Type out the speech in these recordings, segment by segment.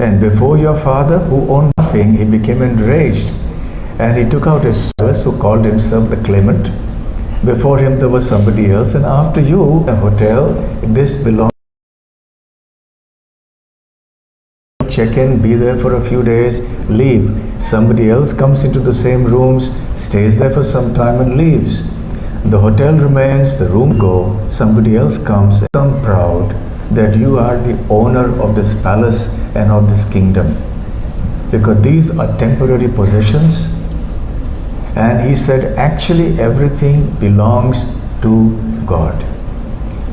And before your father, who owned nothing, he became enraged. And he took out his sword, who called himself the Clement. Before him there was somebody else, and after you, a hotel, this belongs. Check in, be there for a few days, leave. Somebody else comes into the same rooms, stays there for some time and leaves. The hotel remains, the room go, somebody else comes, become proud that you are the owner of this palace and of this kingdom. Because these are temporary possessions. And he said, actually everything belongs to God.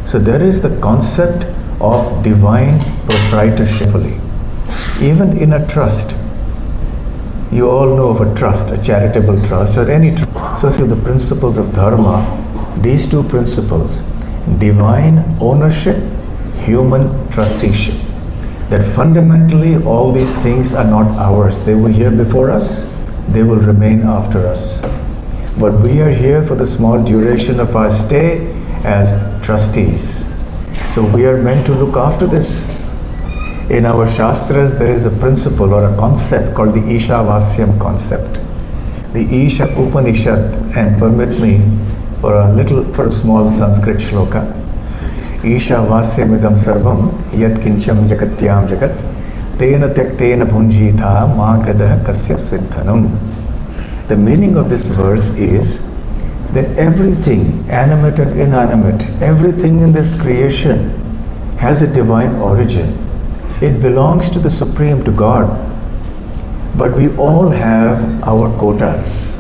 So there is the concept of divine proprietorship. Even in a trust, you all know of a trust, a charitable trust or any trust. So the principles of dharma, these two principles, divine ownership, human trusteeship, that fundamentally all these things are not ours. They were here before us, they will remain after us. But we are here for the small duration of our stay as trustees. So we are meant to look after this. In our Shastras, there is a principle or a concept called the Ishavasyam concept. The Isha Upanishad, and permit me for a small Sanskrit shloka. Ishavasyam idam sarvam yat kincham jagatyam jagat tena tyaktena bhunjitha ma gadah kasya svidhanam. The meaning of this verse is that everything, animate and inanimate, everything in this creation has a divine origin. It belongs to the Supreme, to God. But we all have our quotas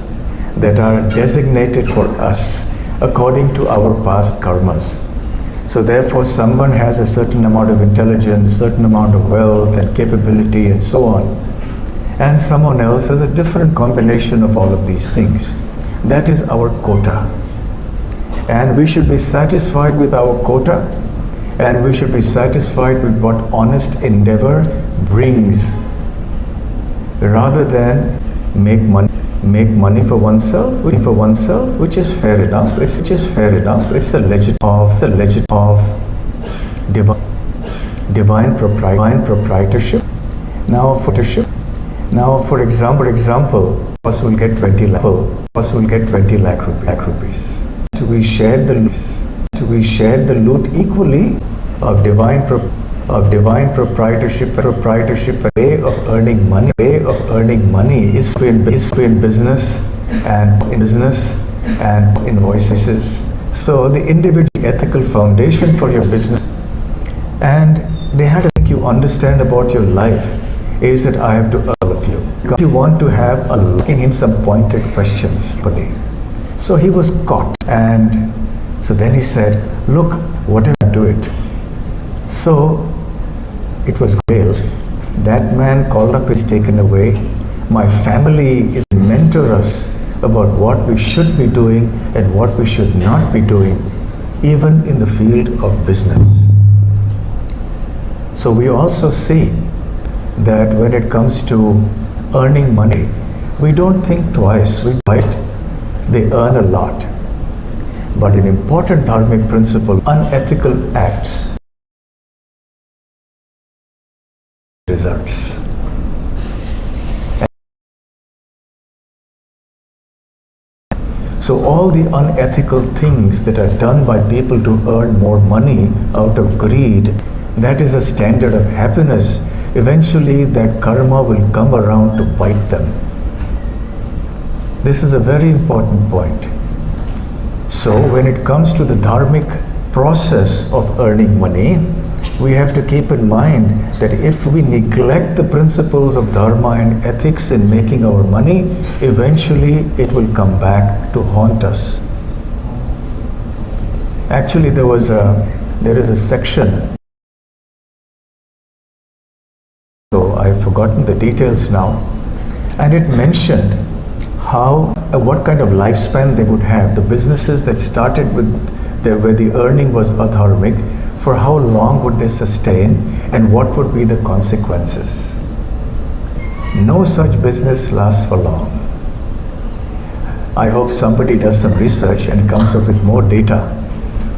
that are designated for us according to our past karmas. So therefore someone has a certain amount of intelligence, certain amount of wealth and capability and so on. And someone else has a different combination of all of these things. That is our quota. And we should be satisfied with our quota, and we should be satisfied with what honest endeavor brings, rather than make money for oneself, which is fair enough. It's a legend of divine proprietorship. Now, for example, us will get 20 lakh rupees. So we share the loot equally of divine proprietorship. A way of earning money is in business and invoices. So the individual ethical foundation for your business, and they had to think you understand about your life is that I have to earn all of you. Because you want to have asking him some pointed questions. So he was caught, and so then he said, look, whatever I do it. So it was bail. That man called up is taken away. My family is to mentor us about what we should be doing and what we should not be doing, even in the field of business. So we also see that when it comes to earning money, we don't think twice. We buy it. They earn a lot. But an important dharmic principle, unethical acts results. So all the unethical things that are done by people to earn more money out of greed, that is a standard of happiness. Eventually that karma will come around to bite them. This is a very important point. So when it comes to the dharmic process of earning money, we have to keep in mind that if we neglect the principles of dharma and ethics in making our money, eventually it will come back to haunt us. Actually, there is a section, so I've forgotten the details now, and it mentioned what kind of lifespan they would have. The businesses that started where the earning was adharmic, for how long would they sustain and what would be the consequences. No such business lasts for long. I hope somebody does some research and comes up with more data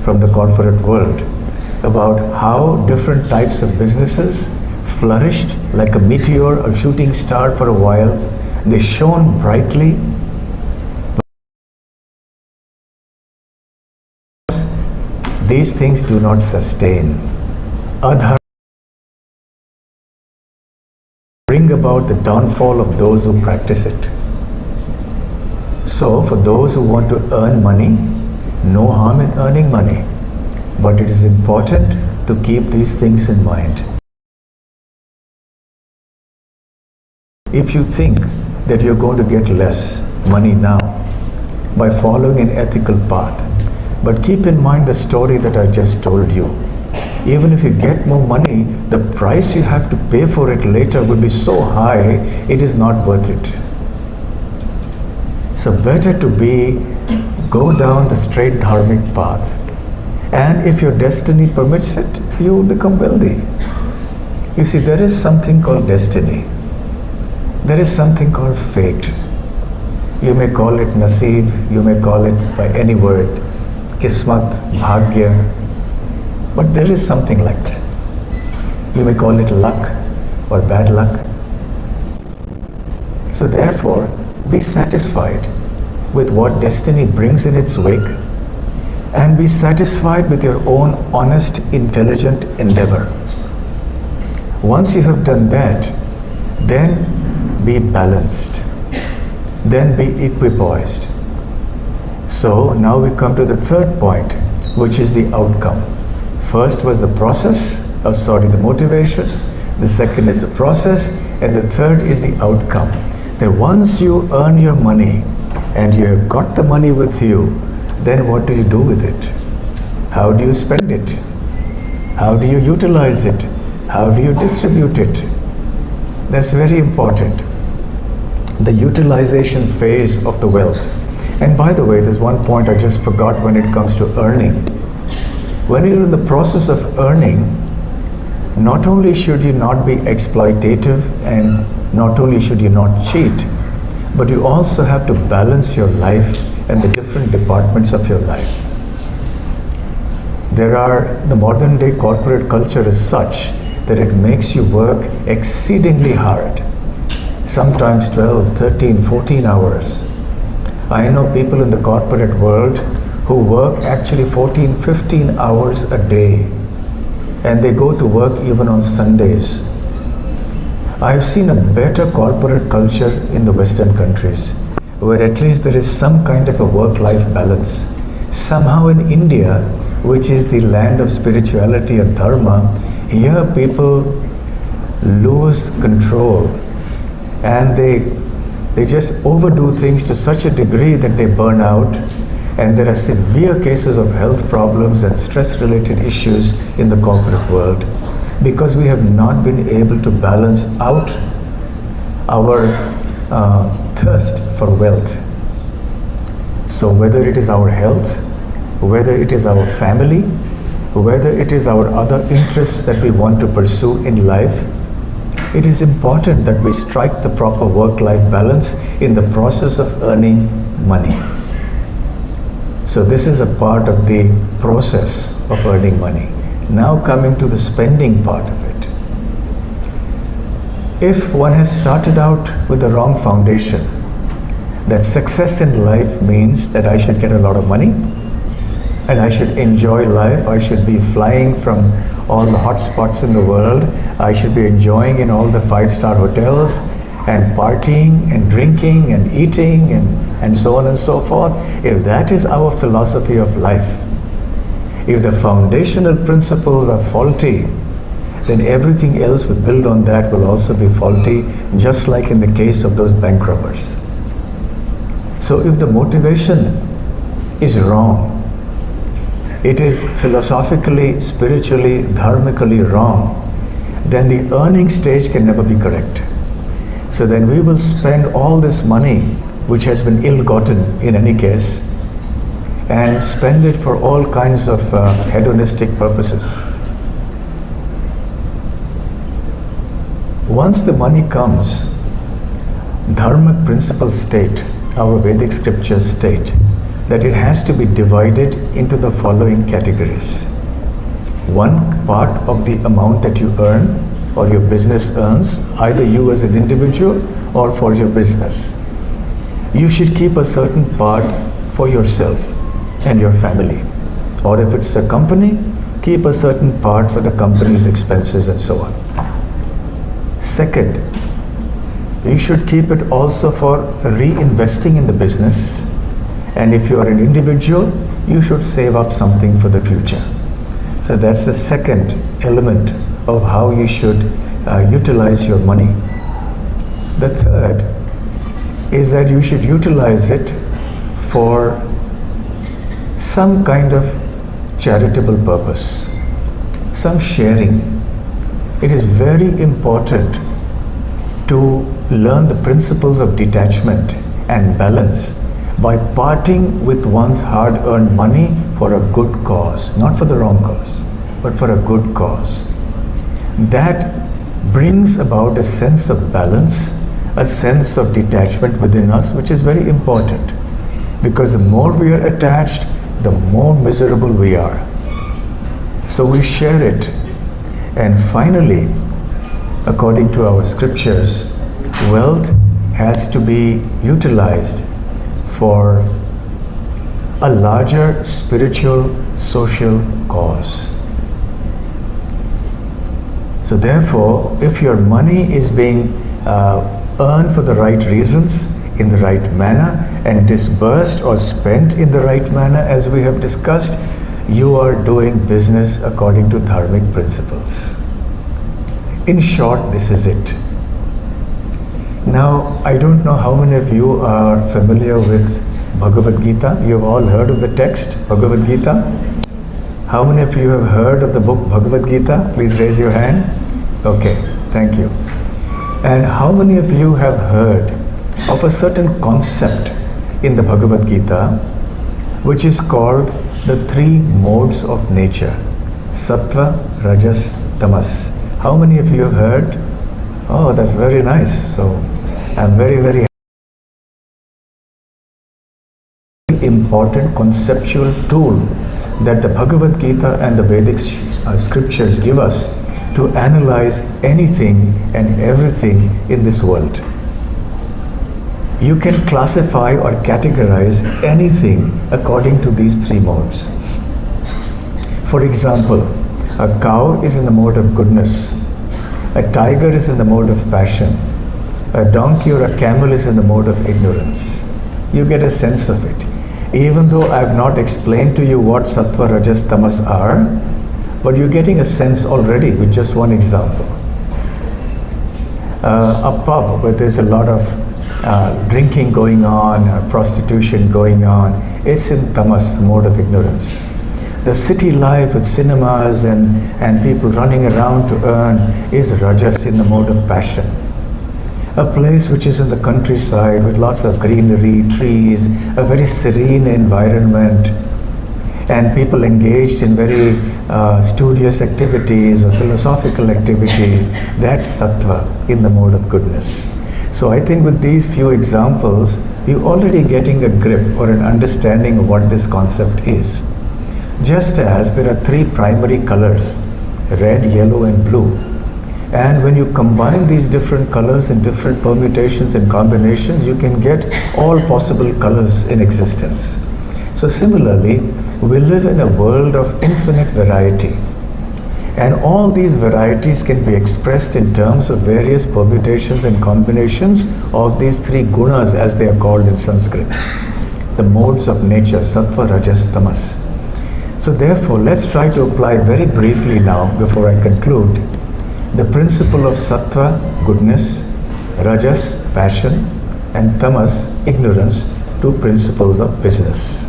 from the corporate world about how different types of businesses flourished like a meteor or shooting star for a while. They shone brightly. These things do not sustain. Adharma bring about the downfall of those who practice it. So, for those who want to earn money, no harm in earning money. But it is important to keep these things in mind. If you think that you're going to get less money now by following an ethical path, but keep in mind the story that I just told you. Even if you get more money, the price you have to pay for it later will be so high, it is not worth it. So better to go down the straight dharmic path. And if your destiny permits it, you will become wealthy. You see, there is something called destiny. There is something called fate. You may call it naseeb, you may call it by any word, kismat, bhagya, but there is something like that. You may call it luck or bad luck. So therefore, be satisfied with what destiny brings in its wake, and be satisfied with your own honest, intelligent endeavor. Once you have done that, then be balanced, then be equipoised. So now we come to the third point, which is the outcome. First was the process, the motivation. The second is the process, and the third is the outcome. That once you earn your money and you have got the money with you, then what do you do with it? How do you spend it? How do you utilize it? How do you distribute it? That's very important. The utilization phase of the wealth. And by the way, there's one point I just forgot when it comes to earning. When you're in the process of earning, not only should you not be exploitative and not only should you not cheat, but you also have to balance your life and the different departments of your life. The modern day corporate culture is such that it makes you work exceedingly hard, sometimes 12, 13, 14 hours. I know people in the corporate world who work actually 14, 15 hours a day, and they go to work even on Sundays. I've seen a better corporate culture in the Western countries, where at least there is some kind of a work-life balance. Somehow in India, which is the land of spirituality and dharma, here people lose control and they just overdo things to such a degree that they burn out, and there are severe cases of health problems and stress-related issues in the corporate world because we have not been able to balance out our thirst for wealth. So whether it is our health, whether it is our family, whether it is our other interests that we want to pursue in life, it is important that we strike the proper work-life balance in the process of earning money. So this is a part of the process of earning money. Now coming to the spending part of it. If one has started out with the wrong foundation, that success in life means that I should get a lot of money and I should enjoy life, I should be flying from all the hot spots in the world, I should be enjoying in all the 5-star hotels and partying and drinking and eating and so on and so forth. If that is our philosophy of life, if the foundational principles are faulty, then everything else we build on that will also be faulty, just like in the case of those bank robbers. So if the motivation is wrong, it is philosophically, spiritually, dharmically wrong, then the earning stage can never be correct. So then we will spend all this money, which has been ill-gotten in any case, and spend it for all kinds of hedonistic purposes. Once the money comes, dharmic principles state, our Vedic scriptures state, that it has to be divided into the following categories. One part of the amount that you earn or your business earns, either you as an individual or for your business, you should keep a certain part for yourself and your family. Or if it's a company, keep a certain part for the company's expenses and so on. Second, you should keep it also for reinvesting in the business. And if you are an individual, you should save up something for the future. So that's the second element of how you should utilize your money. The third is that you should utilize it for some kind of charitable purpose, some sharing. It is very important to learn the principles of detachment and balance by parting with one's hard-earned money for a good cause, not for the wrong cause, but for a good cause. That brings about a sense of balance, a sense of detachment within us, which is very important, because the more we are attached, the more miserable we are. So we share it. And finally, according to our scriptures, wealth has to be utilized for a larger spiritual, social cause. So therefore, if your money is being earned for the right reasons, in the right manner, and disbursed or spent in the right manner, as we have discussed, you are doing business according to dharmic principles. In short, this is it. Now, I don't know how many of you are familiar with Bhagavad Gita. You have all heard of the text, Bhagavad Gita. How many of you have heard of the book Bhagavad Gita? Please raise your hand. Okay, thank you. And how many of you have heard of a certain concept in the Bhagavad Gita which is called the three modes of nature? Sattva, Rajas, Tamas. How many of you have heard? Oh, that's very nice. So I'm very, very important conceptual tool that the Bhagavad Gita and the Vedic scriptures give us to analyze anything and everything in this world. You can classify or categorize anything according to these three modes. For example, a cow is in the mode of goodness, a tiger is in the mode of passion, a donkey or a camel is in the mode of ignorance. You get a sense of it. Even though I have not explained to you what Sattva, Rajas, Tamas are, but you're getting a sense already with just one example. A pub where there's a lot of drinking going on, prostitution going on, it's in Tamas, the mode of ignorance. The city life with cinemas and people running around to earn is Rajas, in the mode of passion. A place which is in the countryside with lots of greenery, trees, a very serene environment, and people engaged in very studious activities or philosophical activities, that's Sattva, in the mode of goodness. So I think with these few examples, you're already getting a grip or an understanding of what this concept is. Just as there are three primary colors, red, yellow and blue, and when you combine these different colors in different permutations and combinations, you can get all possible colors in existence. So similarly, we live in a world of infinite variety. And all these varieties can be expressed in terms of various permutations and combinations of these three gunas, as they are called in Sanskrit. The modes of nature, Sattva, Rajas, Tamas. So therefore, let's try to apply very briefly now, before I conclude, the principle of Sattva, goodness, Rajas, passion, and Tamas, ignorance, two principles of business.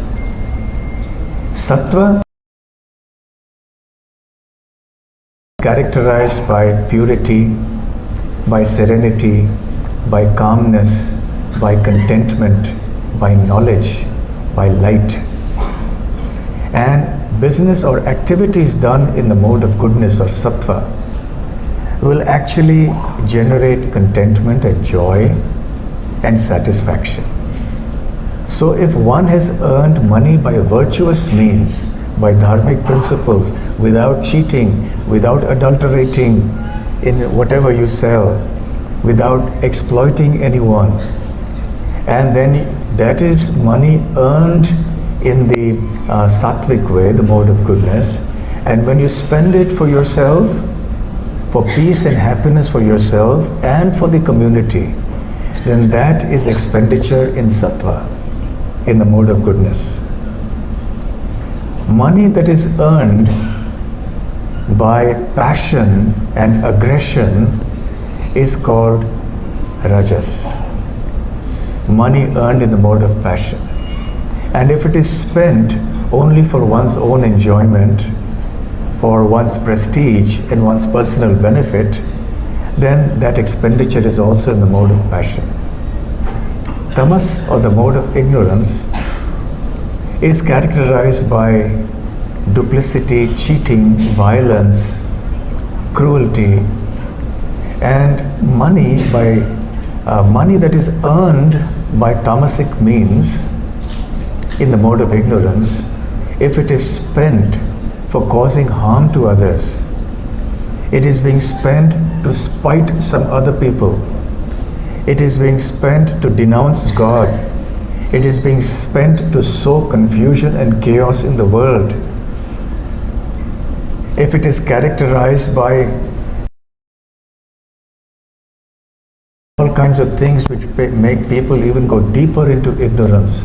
Sattva, characterized by purity, by serenity, by calmness, by contentment, by knowledge, by light. And business or activities done in the mode of goodness or Sattva will actually generate contentment and joy and satisfaction. So if one has earned money by virtuous means, by dharmic principles, without cheating, without adulterating, in whatever you sell without exploiting anyone. And then that is money earned in the sattvic way, the mode of goodness. And when you spend it for yourself, for peace and happiness for yourself and for the community, then that is expenditure in sattva, in the mode of goodness. Money that is earned by passion and aggression is called rajas. Money earned in the mode of passion. And if it is spent only for one's own enjoyment, for one's prestige and one's personal benefit, then that expenditure is also in the mode of passion. Tamas, or the mode of ignorance, is characterized by duplicity, cheating, violence, cruelty, and money that is earned by tamasic means in the mode of ignorance. If it is spent for causing harm to others, it is being spent to spite some other people. It is being spent to denounce God. It is being spent to sow confusion and chaos in the world. If it is characterized by all kinds of things which make people even go deeper into ignorance,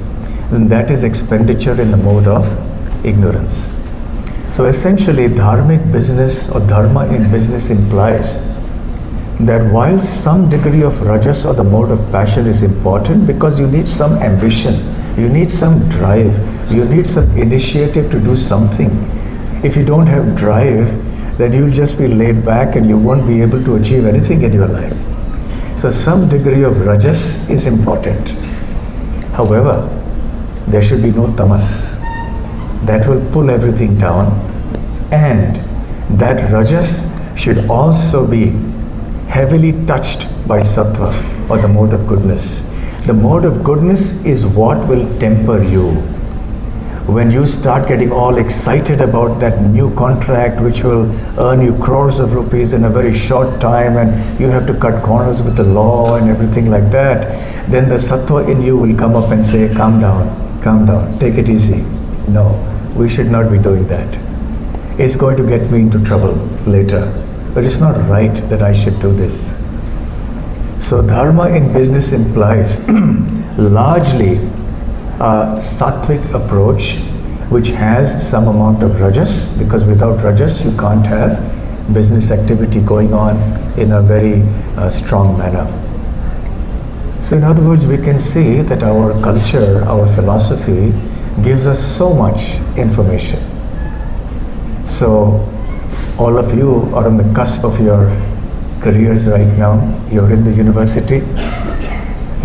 then that is expenditure in the mode of ignorance. So essentially, dharmic business or dharma in business implies that while some degree of rajas or the mode of passion is important, because you need some ambition, you need some drive, you need some initiative to do something. If you don't have drive, then you'll just be laid back and you won't be able to achieve anything in your life. So some degree of rajas is important. However, there should be no tamas. That will pull everything down, and that rajas should also be heavily touched by sattva, or the mode of goodness. The mode of goodness is what will temper you. When you start getting all excited about that new contract which will earn you crores of rupees in a very short time, and you have to cut corners with the law and everything like that, then the sattva in you will come up and say, calm down, take it easy. No, we should not be doing that. It's going to get me into trouble later. But it's not right that I should do this. So dharma in business implies largely a sattvic approach which has some amount of rajas, because without rajas you can't have business activity going on in a very strong manner. So in other words, we can see that our culture, our philosophy gives us so much information. So all of you are on the cusp of your careers right now. You're in the university.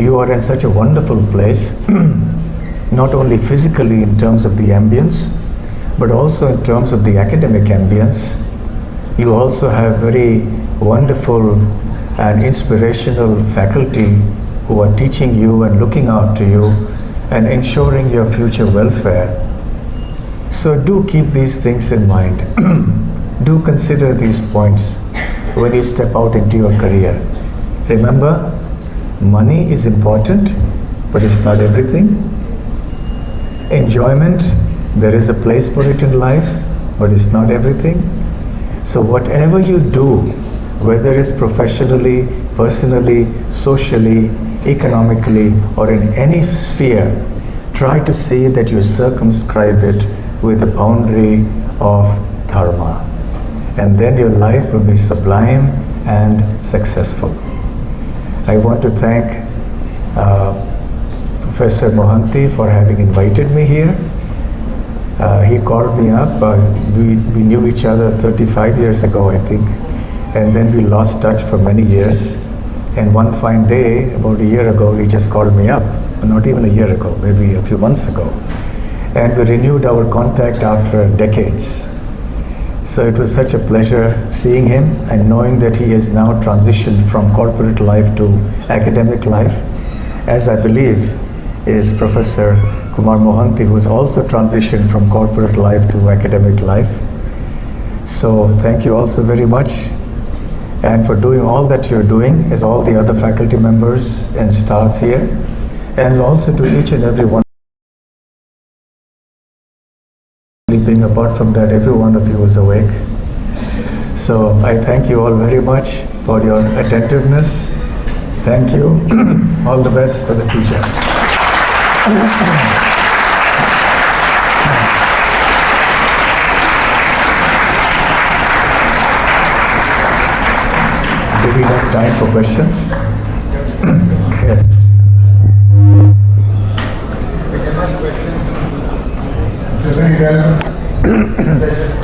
You are in such a wonderful place, not only physically in terms of the ambience, but also in terms of the academic ambience. You also have very wonderful and inspirational faculty who are teaching you and looking after you and ensuring your future welfare. So do keep these things in mind. Do consider these points when you step out into your career. Remember, money is important, but it's not everything. Enjoyment, there is a place for it in life, but it's not everything. So whatever you do, whether it's professionally, personally, socially, economically, or in any sphere, try to see that you circumscribe it with the boundary of dharma. And then your life will be sublime and successful. I want to thank Professor Mohanty for having invited me here. He called me up. We knew each other 35 years ago, I think. And then we lost touch for many years. And one fine day, about a year ago, he just called me up. Not even a year ago, maybe a few months ago. And we renewed our contact after decades. So it was such a pleasure seeing him and knowing that he has now transitioned from corporate life to academic life, as I believe is Professor Kumar Mohanty, who has also transitioned from corporate life to academic life. So thank you also very much. and for doing all that you're doing, as all the other faculty members and staff here, and also to each and every one sleeping. Apart from that, every one of you is awake. So I thank you all very much for your attentiveness. Thank you. All the best for the future. Do we have time for questions? Yes. It's a very relevant session.